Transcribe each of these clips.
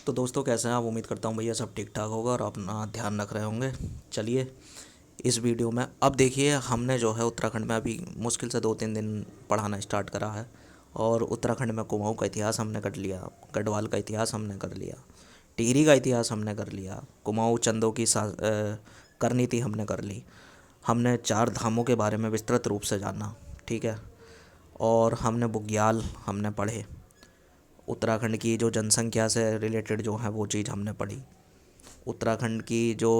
तो दोस्तों कैसे हैं आप। उम्मीद करता हूँ भैया सब ठीक ठाक होगा और अपना ध्यान रख रहे होंगे। चलिए इस वीडियो में अब देखिए, हमने जो है उत्तराखंड में अभी मुश्किल से 2-3 दिन पढ़ाना स्टार्ट करा है। और उत्तराखंड में कुमाऊँ का इतिहास हमने कर लिया, गढ़वाल का इतिहास हमने कर लिया, टिहरी का इतिहास हमने कर लिया, कुमाऊँ चंदों की करनीति हमने कर ली। हमने 4 धामों के बारे में विस्तृत रूप से जाना, ठीक है। और हमने बुग्याल हमने पढ़े, उत्तराखंड की जो जनसंख्या से रिलेटेड जो है वो चीज़ हमने पढ़ी। उत्तराखंड की जो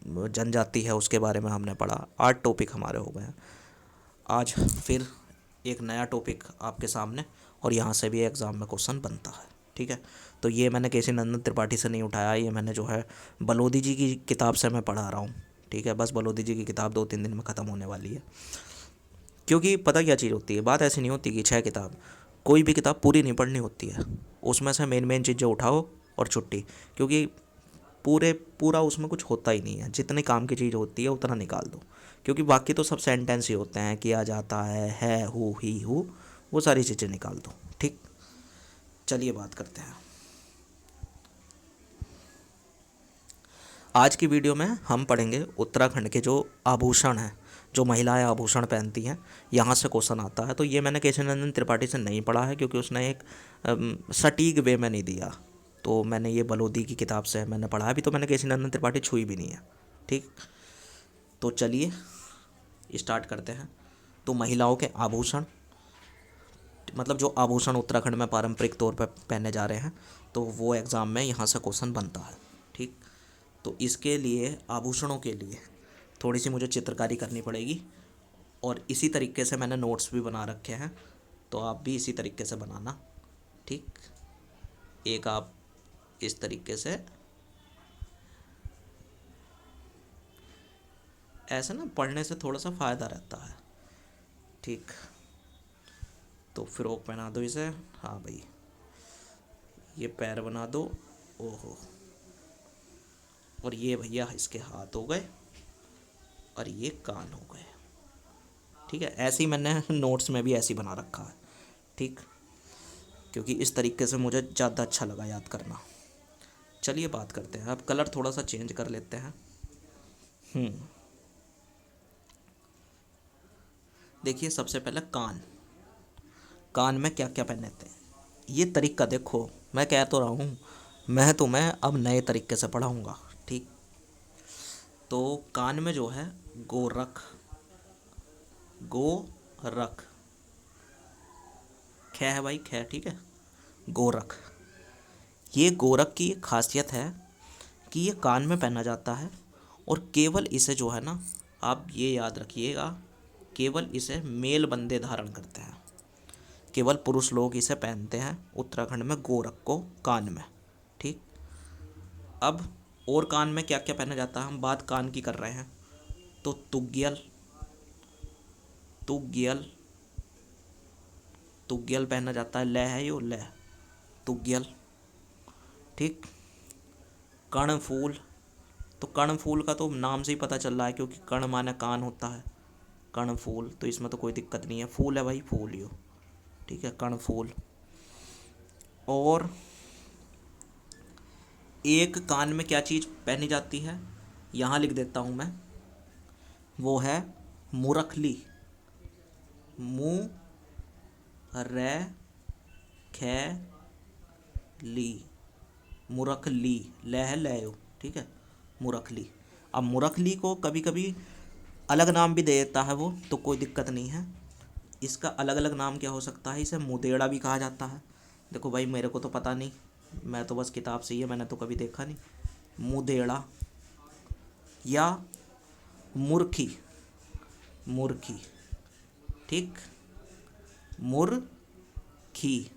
जनजाति है उसके बारे में हमने पढ़ा। 8 टॉपिक हमारे हो गए हैं। आज फिर एक नया टॉपिक आपके सामने, और यहाँ से भी एग्ज़ाम में क्वेश्चन बनता है, ठीक है। तो ये मैंने केसी नंदन त्रिपाठी से नहीं उठाया, ये मैंने जो है बलोदी जी की किताब से मैं पढ़ा रहा हूँ, ठीक है। बस बलोदी जी की किताब 2-3 दिन में ख़त्म होने वाली है। क्योंकि पता क्या चीज़ होती है, बात ऐसी नहीं होती कि 6 किताब, कोई भी किताब पूरी नहीं पढ़नी होती है। उसमें से मेन मेन चीज़ें उठाओ और छुट्टी। क्योंकि पूरा उसमें कुछ होता ही नहीं है। जितनी काम की चीज़ होती है उतना निकाल दो, क्योंकि बाकी तो सब सेंटेंस ही होते हैं, किया जाता है, हु, ही, हु, वो सारी चीज़ें निकाल दो, ठीक। चलिए बात करते हैं। आज की वीडियो में हम पढ़ेंगे उत्तराखंड के जो आभूषण हैं, जो महिलाएं आभूषण पहनती हैं, यहाँ से क्वेश्चन आता है। तो ये मैंने केशव नंदन त्रिपाठी से नहीं पढ़ा है, क्योंकि उसने एक सटीक वे में नहीं दिया। तो मैंने ये बलोदी की किताब से मैंने पढ़ा है। अभी तो मैंने केशव नंदन त्रिपाठी छुई भी नहीं है, ठीक। तो चलिए स्टार्ट करते हैं। तो महिलाओं के आभूषण, मतलब जो आभूषण उत्तराखंड में पारंपरिक तौर पर पहने जा रहे हैं, तो वो एग्ज़ाम में यहाँ से क्वेश्चन बनता है, ठीक। तो इसके लिए, आभूषणों के लिए थोड़ी सी मुझे चित्रकारी करनी पड़ेगी, और इसी तरीके से मैंने नोट्स भी बना रखे हैं। तो आप भी इसी तरीके से बनाना, ठीक। एक आप इस तरीके से, ऐसे ना पढ़ने से थोड़ा सा फ़ायदा रहता है, ठीक। तो फ्रॉक पहना दो इसे, हाँ भाई। ये पैर बना दो, ओहो। और ये भैया इसके हाथ हो गए, और ये कान हो गए, ठीक है। ऐसे ही मैंने नोट्स में भी ऐसे ही बना रखा है, ठीक। क्योंकि इस तरीके से मुझे ज़्यादा अच्छा लगा याद करना। चलिए बात करते हैं। अब कलर थोड़ा सा चेंज कर लेते हैं। देखिए सबसे पहले कान। कान में क्या क्या पहनते हैं, ये तरीका देखो। मैं कह तो रहा हूँ, मैं तुम्हें अब नए तरीके से पढ़ाऊँगा, ठीक। तो कान में जो है गोरख, गोरख, ख है भाई, ख, ठीक है। गोरख, ये गोरख की एक खासियत है कि ये कान में पहना जाता है। और केवल इसे जो है ना, आप ये याद रखिएगा, केवल इसे मेल बंदे धारण करते हैं। केवल पुरुष लोग इसे पहनते हैं उत्तराखंड में, गोरख को कान में, ठीक। अब और कान में क्या क्या पहना जाता है, हम बात कान की कर रहे हैं। तो तुग्यल, तुग्यल, तुग्यल पहना जाता है। लह है यो, लह, तुग्यल, ठीक। कर्णफूल, तो कर्णफूल का तो नाम से ही पता चल रहा है, क्योंकि कर्ण माने कान होता है। कर्णफूल, तो इसमें तो कोई दिक्कत नहीं है, फूल है भाई, फूल यो, ठीक है, कर्णफूल। और एक कान में क्या चीज़ पहनी जाती है, यहाँ लिख देता हूँ मैं, वो है मुरखली। मु रे खे ली, मुरखली, लह लयो, ठीक है, मुरखली। अब मुरखली को कभी कभी अलग नाम भी दे देता है वो, तो कोई दिक्कत नहीं है। इसका अलग अलग नाम क्या हो सकता है, इसे मुदेड़ा भी कहा जाता है। देखो भाई मेरे को तो पता नहीं, मैं तो बस किताब से ही है, मैंने तो कभी देखा नहीं। मुदेड़ा या मुर्खी, मुर्खी, ठीक, मुर्खी।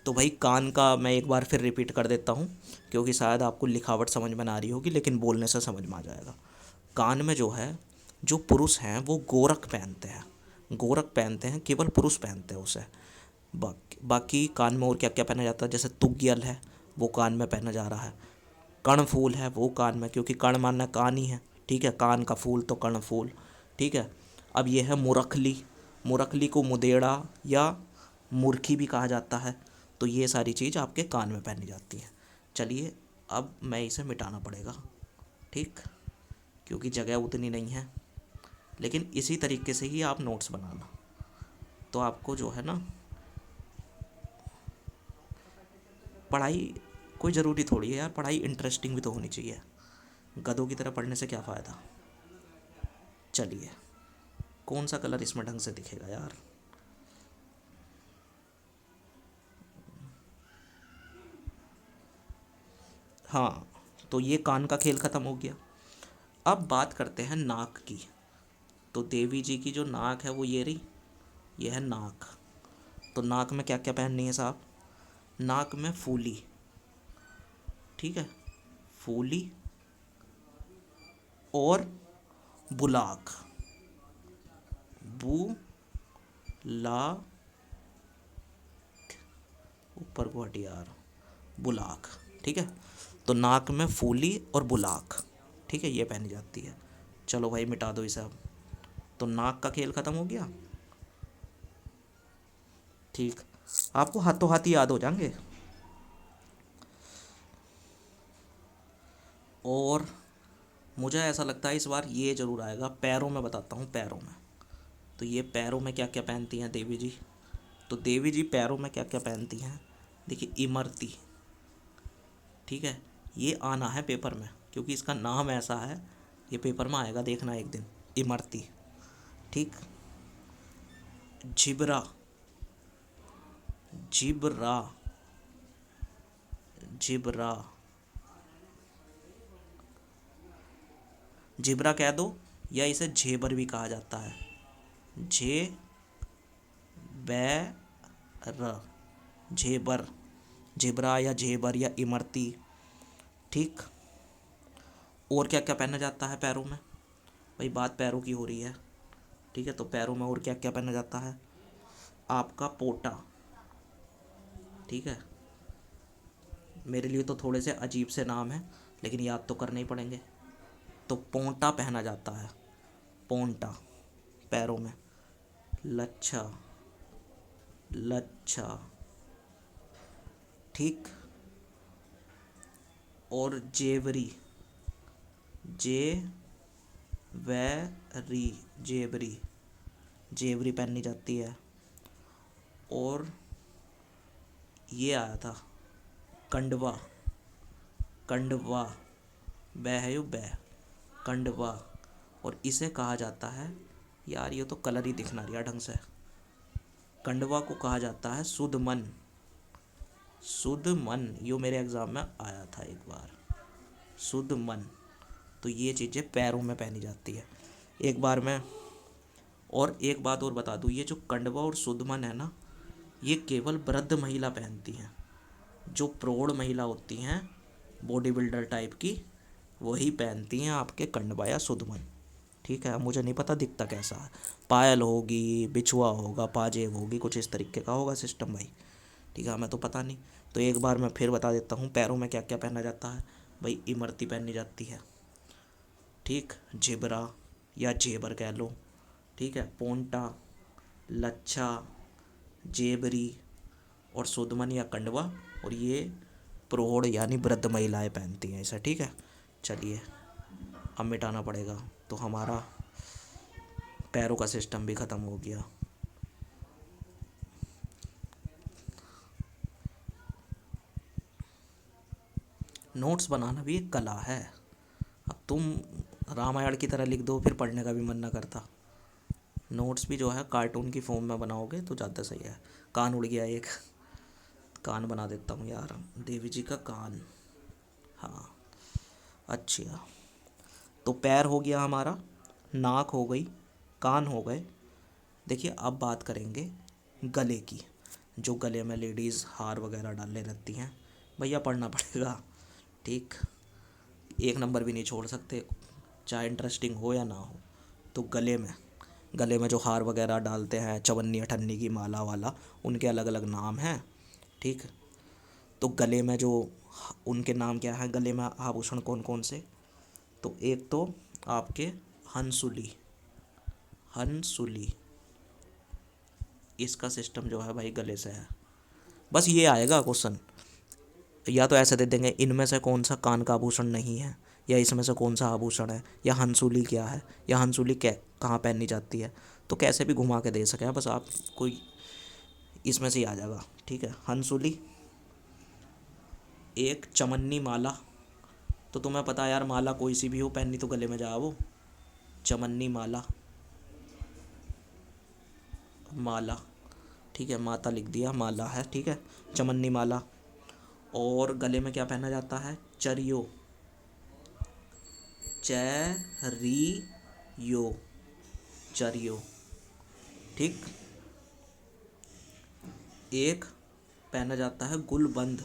तो भाई कान का मैं एक बार फिर रिपीट कर देता हूँ, क्योंकि शायद आपको लिखावट समझ में ना आ रही होगी, लेकिन बोलने से समझ में आ जाएगा। कान में जो है, जो पुरुष हैं वो गोरख पहनते हैं, गोरख पहनते हैं, केवल पुरुष पहनते हैं उसे। बाकी कान में और क्या क्या पहना जाता है, जैसे तुग्यल है, वो कान में पहना जा रहा है। कर्णफूल है, वो कान में, क्योंकि कर्ण मानना कान ही है, ठीक है, कान का फूल तो कर्णफूल, ठीक है। अब ये है मुरखली, मुरखली को मुदेड़ा या मुर्खी भी कहा जाता है। तो ये सारी चीज़ आपके कान में पहनी जाती है। चलिए अब मैं इसे मिटाना पड़ेगा, ठीक, क्योंकि जगह उतनी नहीं है। लेकिन इसी तरीके से ही आप नोट्स बनाना, तो आपको जो है ना पढ़ाई कोई ज़रूरी थोड़ी है यार, पढ़ाई इंटरेस्टिंग भी तो होनी चाहिए। गधों की तरह पढ़ने से क्या फ़ायदा। चलिए कौन सा कलर इसमें ढंग से दिखेगा यार। हाँ, तो ये कान का खेल ख़त्म हो गया। अब बात करते हैं नाक की। तो देवी जी की जो नाक है वो ये रही, ये है नाक। तो नाक में क्या क्या पहननी है साहब। नाक में फूली, ठीक है, फूली और बुलाक, बू ला, ऊपर को हटियार, बुलाक, ठीक है। तो नाक में फूली और बुलाक, ठीक है, ये पहनी जाती है। चलो भाई मिटा दो इसे अब। तो नाक का खेल ख़त्म हो गया, ठीक। आपको हाथों हाथ ही याद हो जाएंगे। और मुझे ऐसा लगता है इस बार ये ज़रूर आएगा। पैरों में बताता हूँ, पैरों में। तो ये पैरों में क्या क्या पहनती हैं देवी जी। तो देवी जी पैरों में क्या क्या पहनती हैं, देखिए, इमरती, ठीक है। ये आना है पेपर में, क्योंकि इसका नाम ऐसा है, ये पेपर में आएगा, देखना एक दिन, इमरती, ठीक। झिबरा, झिबरा, झिबरा, झिबरा कह दो, या इसे झेबर भी कहा जाता है। झे बै र, झेबर, झिबरा या झेबर या इमरती, ठीक। और क्या क्या पहना जाता है पैरों में, भाई बात पैरों की हो रही है, ठीक है। तो पैरों में और क्या क्या पहना जाता है, आपका पोटा, ठीक है। मेरे लिए तो थोड़े से अजीब से नाम है, लेकिन याद तो करने ही पड़ेंगे। तो पोंटा पहना जाता है, पोंटा पैरों में। लच्छा, लच्छा, ठीक। और जेवरी, जेवरी, जेवरी, जेवरी पहनी जाती है। और ये आया था कंडवा, कंडवा, बै है यो बै, कंडवा। और इसे कहा जाता है, यार ये तो कलर ही दिखना रहा ढंग से, कंडवा को कहा जाता है सुध मन, सुध मन, यो मेरे एग्ज़ाम में आया था एक बार, सुध मन। तो ये चीज़ें पैरों में पहनी जाती है। एक बार मैं और एक बात और बता दूँ, ये जो कंडवा और सुदमन है ना, ये केवल वृद्ध महिला पहनती हैं। जो प्रौढ़ महिला होती हैं, बॉडी बिल्डर टाइप की, वही पहनती हैं आपके कंडवा या सुदमन, ठीक है। मुझे नहीं पता दिखता कैसा है, पायल होगी, बिछुआ होगा, पाजेब होगी, कुछ इस तरीके का होगा सिस्टम भाई, ठीक है, हमें तो पता नहीं। तो एक बार मैं फिर बता देता हूँ, पैरों में क्या क्या पहना जाता है भाई। इमरती पहनी जाती है, ठीक, झिबरा या जेबर कह लो, ठीक है, पोंटा, लच्छा, जेबरी और सुदमन या कंडवा। और ये प्रौढ़ यानी वृद्ध महिलाएं पहनती हैं इसे, ठीक है। चलिए अब मिटाना पड़ेगा, तो हमारा पैरों का सिस्टम भी ख़त्म हो गया। नोट्स बनाना भी एक कला है। अब तुम रामायण की तरह लिख दो, फिर पढ़ने का भी मन ना करता। नोट्स भी जो है कार्टून की फॉर्म में बनाओगे तो ज़्यादा सही है। कान उड़ गया एक, कान बना देता हूँ यार, देवी जी का कान, हाँ। अच्छा, तो पैर हो गया हमारा, नाक हो गई, कान हो गए। देखिए अब बात करेंगे गले की। जो गले में लेडीज़ हार वगैरह डालने रहती हैं, भैया पढ़ना पड़ेगा, ठीक। एक नंबर भी नहीं छोड़ सकते, चाहे इंटरेस्टिंग हो या ना हो। तो गले में जो हार वगैरह डालते हैं, चवन्नी अठन्नी की माला वाला, उनके अलग अलग नाम हैं, ठीक। तो गले में जो, उनके नाम क्या है गले में आभूषण कौन कौन से। तो एक तो आपके हंसुली, हंसुली, इसका सिस्टम जो है भाई गले से है। बस ये आएगा क्वेश्चन, या तो ऐसे दे देंगे इनमें से कौन सा कान का आभूषण नहीं है, या इसमें से कौन सा आभूषण है, या हंसुली क्या है, या हंसुली क्या कहाँ पहनी जाती है। तो कैसे भी घुमा के दे सकें, बस आप कोई इसमें से ही आ जाएगा। ठीक है, हंसुली। एक चमन्नी माला, तो तुम्हें पता है यार, माला कोई सी भी हो, पहननी तो गले में जा वो। चमन्नी माला, माला। ठीक है, माता लिख दिया, माला है। ठीक है, चमन्नी माला। और गले में क्या पहना जाता है? चरियो, चरियो, चरियो। ठीक। एक पहना जाता है गुलबंद,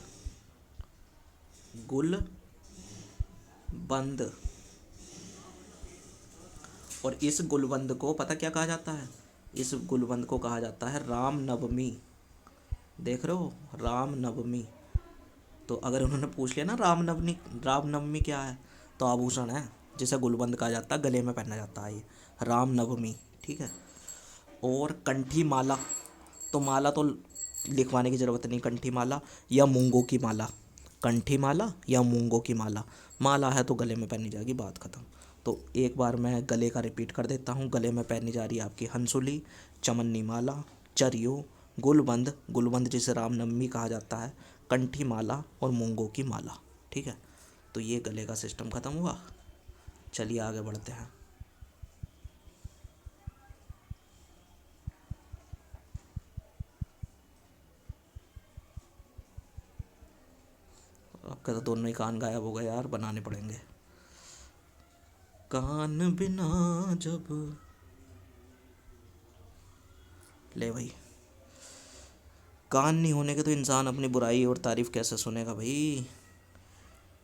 गुलबंद। और इस गुलबंद को पता क्या कहा जाता है? इस गुलबंद को कहा जाता है राम नवमी। देख रहे हो, राम नवमी। तो अगर उन्होंने पूछ लिया ना रामनवमी, रामनवमी क्या है, तो आभूषण है जिसे गुलबंद कहा जाता है, गले में पहना जाता है ये, रामनवमी। ठीक है। और कंठी माला, तो माला तो लिखवाने की ज़रूरत नहीं, कंठी माला या मूंगों की माला, कंठी माला या मूंगों की माला। माला है तो गले में पहनी जाएगी, बात ख़त्म। तो एक बार मैं गले का रिपीट कर देता हूँ। गले में पहनी जा रही है आपकी हंसुली, चमन्नी माला, चरियो, गुलबंद, गुलबंद जिसे रामनवमी कहा जाता है, कंठी माला और मूंगों की माला। ठीक है, तो ये गले का सिस्टम ख़त्म हुआ। चलिए आगे बढ़ते हैं। आपके तो दोनों ही कान गायब हो गए यार, बनाने पड़ेंगे। कान बिना जब, ले भाई, कान नहीं होने के तो इंसान अपनी बुराई और तारीफ़ कैसे सुनेगा भाई।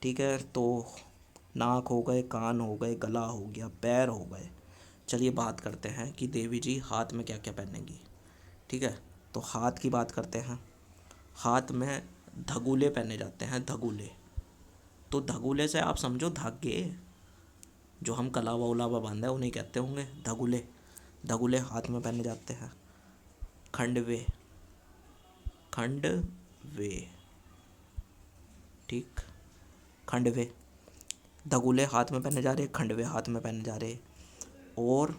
ठीक है, तो नाक हो गए, कान हो गए, गला हो गया, पैर हो गए। चलिए बात करते हैं कि देवी जी हाथ में क्या क्या पहनेंगी। ठीक है, तो हाथ की बात करते हैं। हाथ में धगुले पहने जाते हैं, धगुले। तो धगुले से आप समझो धागे, जो हम कलावा उलावा बांधे हैं उन्हें कहते होंगे धगुले। धगुले हाथ में पहने जाते हैं। खंडवे, खंडवे। ठीक, खंडवे। धगुले हाथ में पहने जा रहे, खंडवे हाथ में पहने जा रहे। और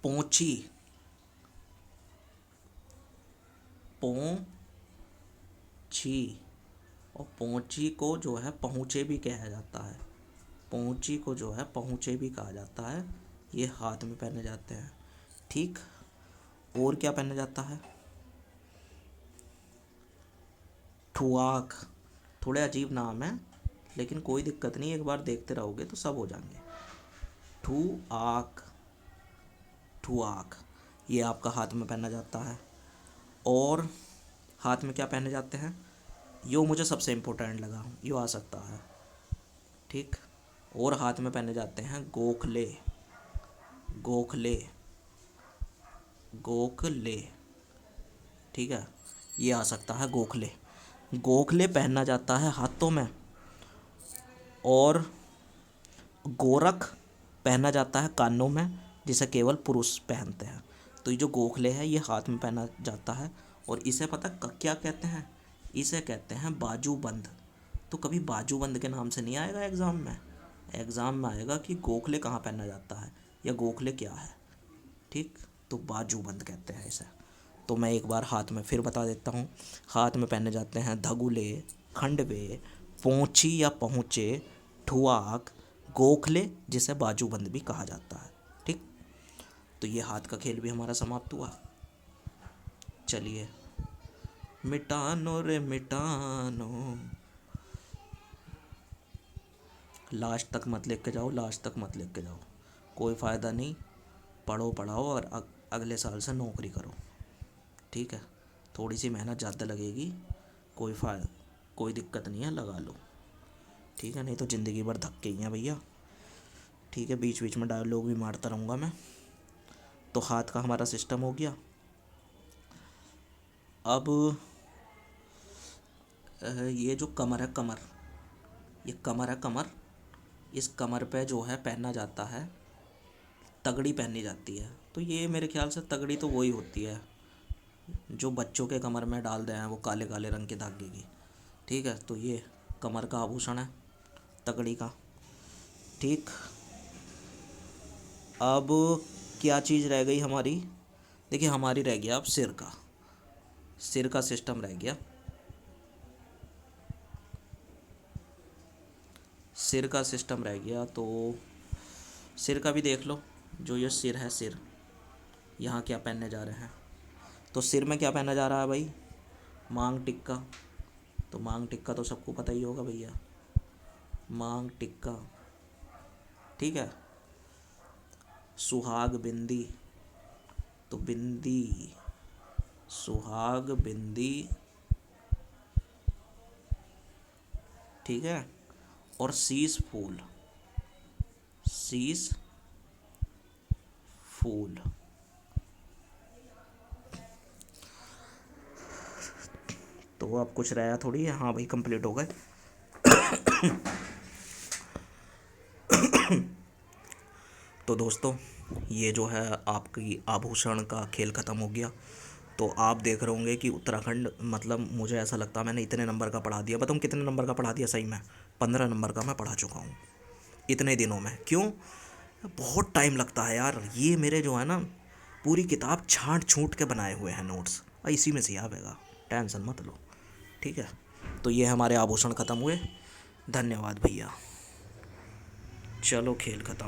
पोंची, पोंची। और पोंची को जो है पहुँचे भी कहा जाता है, पोंची को जो है पहुँचे भी कहा जाता है। ये हाथ में पहने जाते हैं। ठीक। और क्या पहना जाता है? ठुआक। थोड़े अजीब नाम है, लेकिन कोई दिक्कत नहीं, एक बार देखते रहोगे तो सब हो जाएंगे। ठुआक, ठुआक, ये आपका हाथ में पहना जाता है। और हाथ में क्या पहने जाते हैं? यो मुझे सबसे इम्पोर्टेंट लगा, यो आ सकता है। ठीक। और हाथ में पहने जाते हैं गोखले, गोखले, गोखले। ठीक है, ये आ सकता है गोखले। गोखले पहना जाता है हाथों में। और गोरख पहना जाता है कानों में, जिसे केवल पुरुष पहनते हैं। तो ये जो गोखले है ये हाथ में पहना जाता है। और इसे पता क्या कहते हैं? इसे कहते हैं बाजूबंद। तो कभी बाजूबंद के नाम से नहीं आएगा एग्ज़ाम में, एग्ज़ाम में आएगा कि गोखले कहाँ पहना जाता है या गोखले क्या है। ठीक, तो बाजूबंद कहते हैं इसे। तो मैं एक बार हाथ में फिर बता देता हूँ। हाथ में पहने जाते हैं धगुले, खंडवे, पोंची या पहुँचे, ठुआक, गोखले जिसे बाजूबंद भी कहा जाता है। ठीक, तो ये हाथ का खेल भी हमारा समाप्त हुआ। चलिए, मिटानो रे मिटानो, लास्ट तक मत लिख के जाओ, लास्ट तक मत लिख के जाओ, कोई फ़ायदा नहीं। पढ़ो पढ़ाओ और अगले साल से नौकरी करो। ठीक है, थोड़ी सी मेहनत ज़्यादा लगेगी, कोई दिक्कत नहीं है, लगा लो। ठीक है, नहीं तो ज़िंदगी भर धक्के ही हैं भैया। ठीक है, बीच बीच में डायलॉग भी मारता रहूँगा मैं। तो हाथ का हमारा सिस्टम हो गया। अब ये जो कमर है, कमर, ये कमर है, कमर। इस कमर पे जो है पहना जाता है, तगड़ी पहनी जाती है। तो ये मेरे ख्याल से तगड़ी तो वही होती है जो बच्चों के कमर में डाल दें हैं वो काले काले रंग के धागे की, ठीक है, तो ये कमर का आभूषण है, तकड़ी का। ठीक, अब क्या चीज़ रह गई हमारी? देखिए हमारी रह गया अब सिर का सिस्टम रह गया। सिर का सिस्टम रह गया, तो सिर का भी देख लो। जो ये सिर है, सिर यहाँ क्या पहनने जा रहे हैं? तो सिर में क्या पहना जा रहा है भाई? मांग टिक्का। तो मांग टिक्का तो सबको पता ही होगा भैया, मांग टिक्का। ठीक है, सुहाग बिंदी, तो बिंदी, सुहाग बिंदी। ठीक है, और शीश फूल, शीश फूल। तो अब कुछ रहा थोड़ी है। हाँ भाई, कंप्लीट हो गए। तो दोस्तों, ये जो है आपकी आभूषण का खेल ख़त्म हो गया। तो आप देख रहे होंगे कि उत्तराखंड, मतलब मुझे ऐसा लगता है मैंने इतने नंबर का पढ़ा दिया। बताऊँ कितने नंबर का पढ़ा दिया? सही में 15 नंबर का मैं पढ़ा चुका हूँ इतने दिनों में। क्यों? बहुत टाइम लगता है यार। ये मेरे जो है ना, पूरी किताब छांट छूट के बनाए हुए हैं नोट्स, और इसी में से याद आएगा, टेंशन मत लो। ठीक है, तो ये हमारे आभूषण ख़त्म हुए। धन्यवाद भैया। चलो, खेल ख़त्म।